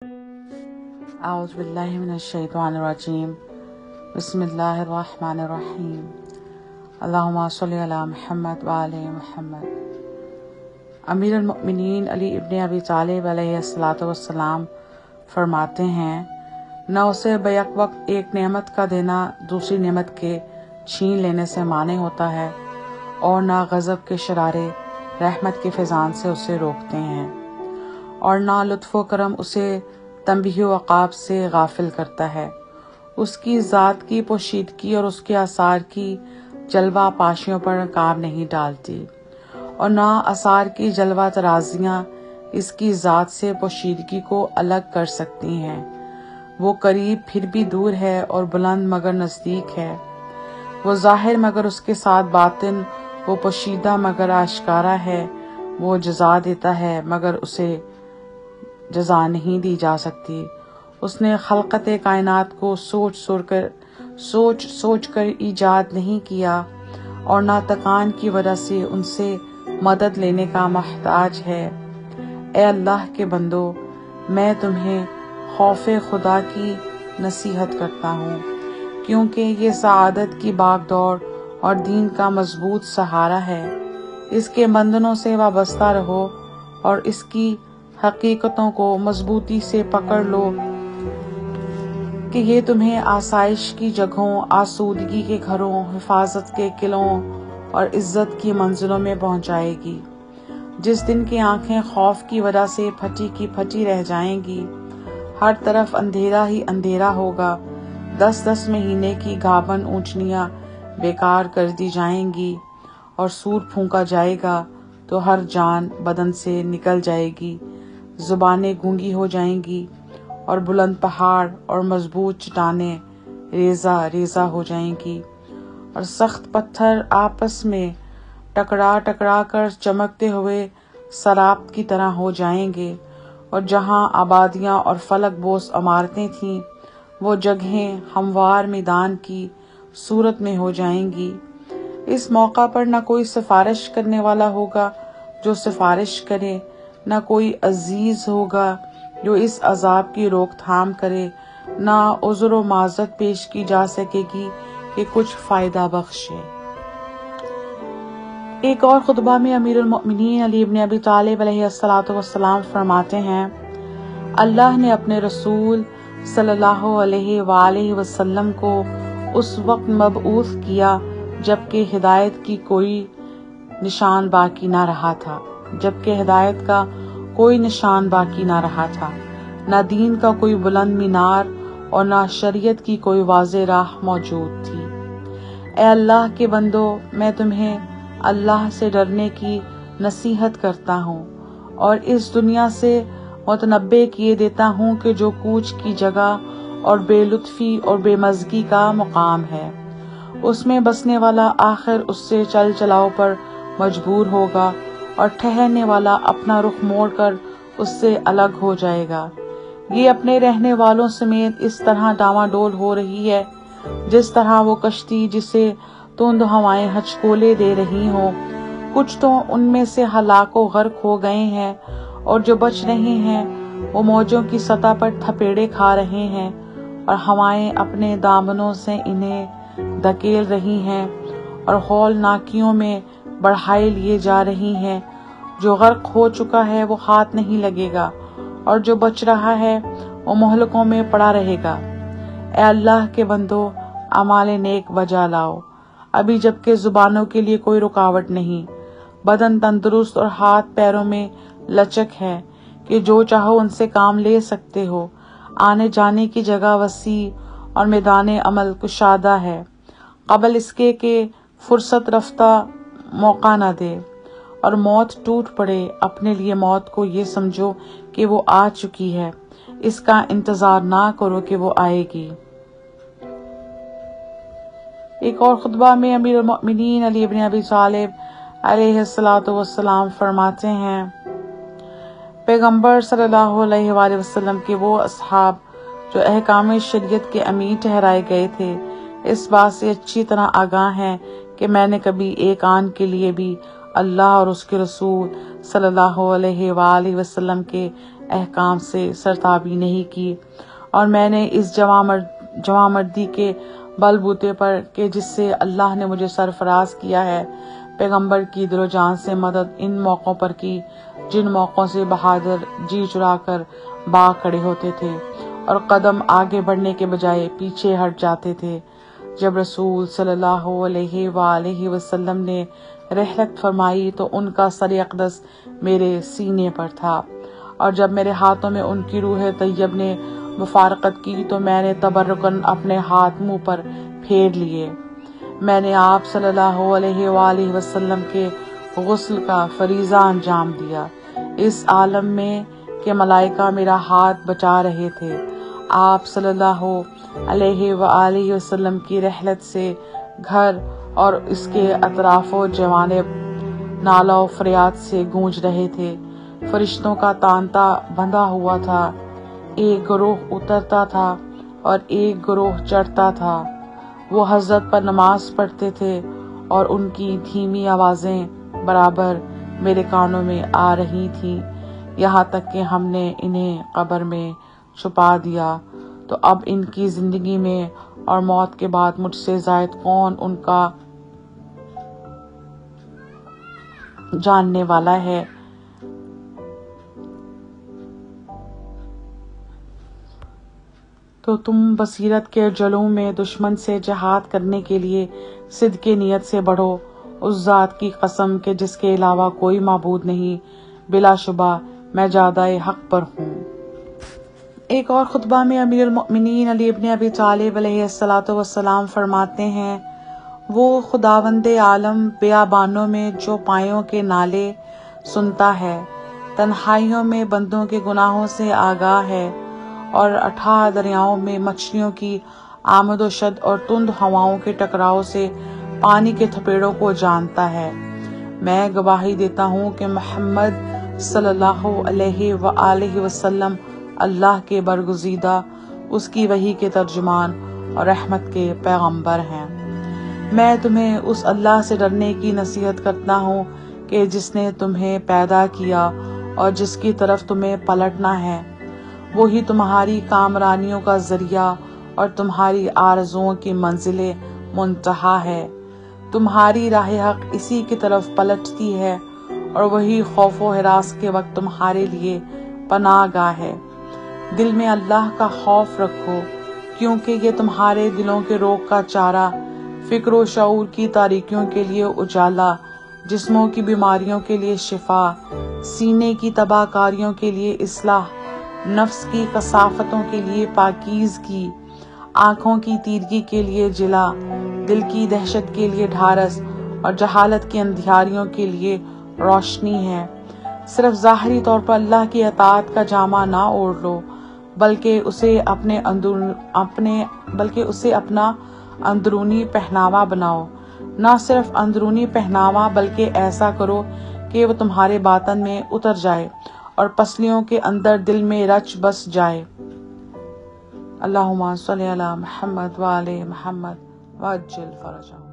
اعوذ باللہ من الشیطان الرجیم بسم اللہ الرحمن الرحیم اللہم صلی علی محمد وآل محمد۔ امیر المؤمنین علی ابن ابی طالب علیہ الصلوۃ والسلام فرماتے ہیں، نہ اسے بیک وقت ایک نعمت کا دینا دوسری نعمت کے چھین لینے سے مانع ہوتا ہے، اور نہ غضب کے شرارے رحمت کے فیضان سے اسے روکتے ہیں، اور نہ لطف و کرم اسے تنبیہ و عقاب سے غافل کرتا ہے۔ اس کی ذات کی پوشیدگی اور اس کے آثار کی جلوہ پاشیوں پر نقاب نہیں ڈالتی، اور نہ آثار کی جلوہ ترازیاں اس کی ذات سے پوشیدگی کو الگ کر سکتی ہیں۔ وہ قریب پھر بھی دور ہے، اور بلند مگر نزدیک ہے۔ وہ ظاہر مگر اس کے ساتھ باطن، وہ پوشیدہ مگر آشکارا ہے۔ وہ جزا دیتا ہے مگر اسے جزا نہیں دی جا سکتی۔ اس نے خلقت کائنات کو سوچ سوچ کر ایجاد نہیں کیا، اور نہ تکان کی وجہ سے ان سے مدد لینے کا محتاج ہے۔ اے اللہ کے بندو، میں تمہیں خوف خدا کی نصیحت کرتا ہوں، کیونکہ یہ سعادت کی باغ دوڑ اور دین کا مضبوط سہارا ہے۔ اس کے بندنوں سے وابستہ رہو اور اس کی حقیقتوں کو مضبوطی سے پکڑ لو کہ یہ تمہیں آسائش کی جگہوں، آسودگی کے گھروں، حفاظت کے قلعوں اور عزت کی منزلوں میں پہنچائے گی۔ جس دن کی آنکھیں خوف کی وجہ سے پھٹی کی پھٹی رہ جائیں گی، ہر طرف اندھیرا ہی اندھیرا ہوگا، 10 مہینے کی گھابن اونچنیاں بیکار کر دی جائیں گی، اور سور پھونکا جائے گا تو ہر جان بدن سے نکل جائے گی، زبانیں گونگی ہو جائیں گی، اور بلند پہاڑ اور مضبوط چٹانیں ریزہ ریزہ ہو جائیں گی، اور سخت پتھر آپس میں ٹکرا کر چمکتے ہوئے سراب کی طرح ہو جائیں گے، اور جہاں آبادیاں اور فلک بوس عمارتیں تھیں، وہ جگہیں ہموار میدان کی صورت میں ہو جائیں گی۔ اس موقع پر نہ کوئی سفارش کرنے والا ہوگا جو سفارش کرے، نہ کوئی عزیز ہوگا جو اس عذاب کی روک تھام کرے، نہ عذر و معذرت پیش کی جا سکے گی کہ کچھ فائدہ بخشے۔ ایک اور خطبہ میں امیر المؤمنین علی ابن ابی طالب علیہ الصلوۃ والسلام فرماتے ہیں، اللہ نے اپنے رسول صلی اللہ علیہ وآلہ وسلم کو اس وقت مبعوث کیا جبکہ ہدایت کی کوئی نشان باقی نہ رہا تھا، نہ دین کا کوئی بلند مینار اور نہ شریعت کی کوئی واضح راہ موجود تھی۔ اے اللہ کے بندو، میں تمہیں اللہ سے ڈرنے کی نصیحت کرتا ہوں، اور اس دنیا سے متنبہ کیے دیتا ہوں کہ جو کوچ کی جگہ اور بے لطفی اور بے مزگی کا مقام ہے، اس میں بسنے والا آخر اس سے چل چلاؤ پر مجبور ہوگا، اور ٹھہرنے والا اپنا رخ موڑ کر اس سے الگ ہو جائے گا۔ یہ اپنے رہنے والوں سمیت اس طرح ڈاواڈول ہو رہی ہے جس طرح وہ کشتی جسے تند ہوائیں ہچکولے دے رہی ہوں۔ کچھ تو ان میں سے ہلاک و غرق ہو گئے ہیں، اور جو بچ رہے ہیں وہ موجوں کی سطح پر تھپیڑے کھا رہے ہیں، اور ہوائیں اپنے دامنوں سے انہیں دھکیل رہی ہیں اور ہولناکیوں میں بڑھائے لیے جا رہی ہیں۔ جو غرق ہو چکا ہے وہ ہاتھ نہیں لگے گا، اور جو بچ رہا ہے وہ مہلکوں میں پڑا رہے گا۔ اے اللہ کے بندو، اعمال نیک بجا لاؤ، ابھی جبکہ زبانوں کے لیے کوئی رکاوٹ نہیں، بدن تندرست اور ہاتھ پیروں میں لچک ہے کہ جو چاہو ان سے کام لے سکتے ہو، آنے جانے کی جگہ وسیع اور میدان عمل کشادہ ہے، قبل اس کے کہ فرصت رفتہ موقع نہ دے اور موت ٹوٹ پڑے۔ اپنے لیے موت کو یہ سمجھو کہ وہ آ چکی ہے، اس کا انتظار نہ کرو کہ وہ آئے گی۔ ایک اور خطبہ میں امیر المؤمنین علی ابن ابی طالب علیہ الصلوۃ والسلام فرماتے ہیں، پیغمبر صلی اللہ علیہ وآلہ وسلم کے وہ اصحاب جو احکام شریعت کے امین ٹھہرائے گئے تھے، اس بات سے اچھی طرح آگاہ ہیں کہ میں نے کبھی ایک آن کے لیے بھی اللہ اور اس کے رسول صلی اللہ علیہ وآلہ وسلم کے احکام سے سرتابی نہیں کی، اور میں نے اس جوان مردی کے بل بوتے پر کہ جس سے اللہ نے مجھے سرفراز کیا ہے، پیغمبر کی دل و جان سے مدد ان موقعوں پر کی جن موقعوں سے بہادر جی چرا کر باغ کھڑے ہوتے تھے اور قدم آگے بڑھنے کے بجائے پیچھے ہٹ جاتے تھے۔ جب رسول صلی اللہ علیہ وآلہ وسلم نے رحلت فرمائی تو ان کا سر اقدس میرے سینے پر تھا، اور جب میرے ہاتھوں میں ان کی روح طیب نے مفارقت کی تو میں نے تبرکاً اپنے ہاتھ منہ پر پھیر لیے۔ میں نے آپ صلی اللہ علیہ وآلہ وسلم کے غسل کا فریضہ انجام دیا، اس عالم میں کہ ملائکہ میرا ہاتھ بچا رہے تھے۔ آپ صلی اللہ علیہ وآلہ وسلم کی رحلت سے گھر اور اس کے اطراف و جوانب نالہ و فریاد سے گونج رہے تھے۔ فرشتوں کا تانتا بندھا ہوا تھا، ایک گروہ اترتا تھا اور ایک گروہ چڑھتا تھا۔ وہ حضرت پر نماز پڑھتے تھے اور ان کی دھیمی آوازیں برابر میرے کانوں میں آ رہی تھیں، یہاں تک کہ ہم نے انہیں قبر میں چھپا دیا تو اب ان کی زندگی میں اور موت کے بعد مجھ سے زائد کون ان کا جاننے والا ہے۔ تو تم بصیرت کے جلوں میں دشمن سے جہاد کرنے کے لیے صدق نیت سے بڑھو، اس ذات کی قسم کہ جس کے علاوہ کوئی معبود نہیں، بلا شبہ میں جادہ حق پر ہوں۔ ایک اور خطبہ میں امیر المؤمنین علی ابن ابی طالب علیہ السلام فرماتے ہیں، وہ خداوند عالم بیابانوں میں جو پایوں کے نالے سنتا ہے، تنہائیوں میں بندوں کے گناہوں سے آگاہ ہے، اور اٹھاہ دریاؤں میں مچھلیوں کی آمد و شد اور تند ہواؤں کے ٹکراؤ سے پانی کے تھپیڑوں کو جانتا ہے۔ میں گواہی دیتا ہوں کہ محمد صلی اللہ علیہ وآلہ وسلم اللہ کے برگزیدہ، اس کی وحی کے ترجمان اور رحمت کے پیغمبر ہیں۔ میں تمہیں اس اللہ سے ڈرنے کی نصیحت کرتا ہوں کہ جس نے تمہیں پیدا کیا اور جس کی طرف تمہیں پلٹنا ہے، وہی تمہاری کامرانیوں کا ذریعہ اور تمہاری آرزوؤں کی منزل منتہا ہے۔ تمہاری راہ حق اسی کی طرف پلٹتی ہے، اور وہی خوف و ہراس کے وقت تمہارے لیے پناہ گاہ ہے۔ دل میں اللہ کا خوف رکھو، کیونکہ یہ تمہارے دلوں کے روگ کا چارہ، فکر و شعور کی تاریکیوں کے لیے اجالا، جسموں کی بیماریوں کے لیے شفا، سینے کی تباہ کاریوں کے لیے اصلاح، نفس کی کثافتوں کے لیے پاکیزگی، آنکھوں کی تیرگی کے لیے جلا، دل کی دہشت کے لیے ڈھارس، اور جہالت کی اندھیاریوں کے لیے روشنی ہے۔ صرف ظاہری طور پر اللہ کی اطاعت کا جامہ نہ اوڑھ لو، بلکہ اسے اپنا اندرونی پہناوا بناؤ۔ نہ صرف اندرونی پہناوا بلکہ ایسا کرو کہ وہ تمہارے باطن میں اتر جائے اور پسلیوں کے اندر دل میں رچ بس جائے۔ اللہم صلی علی محمد وآل محمد وعجل فرجہم۔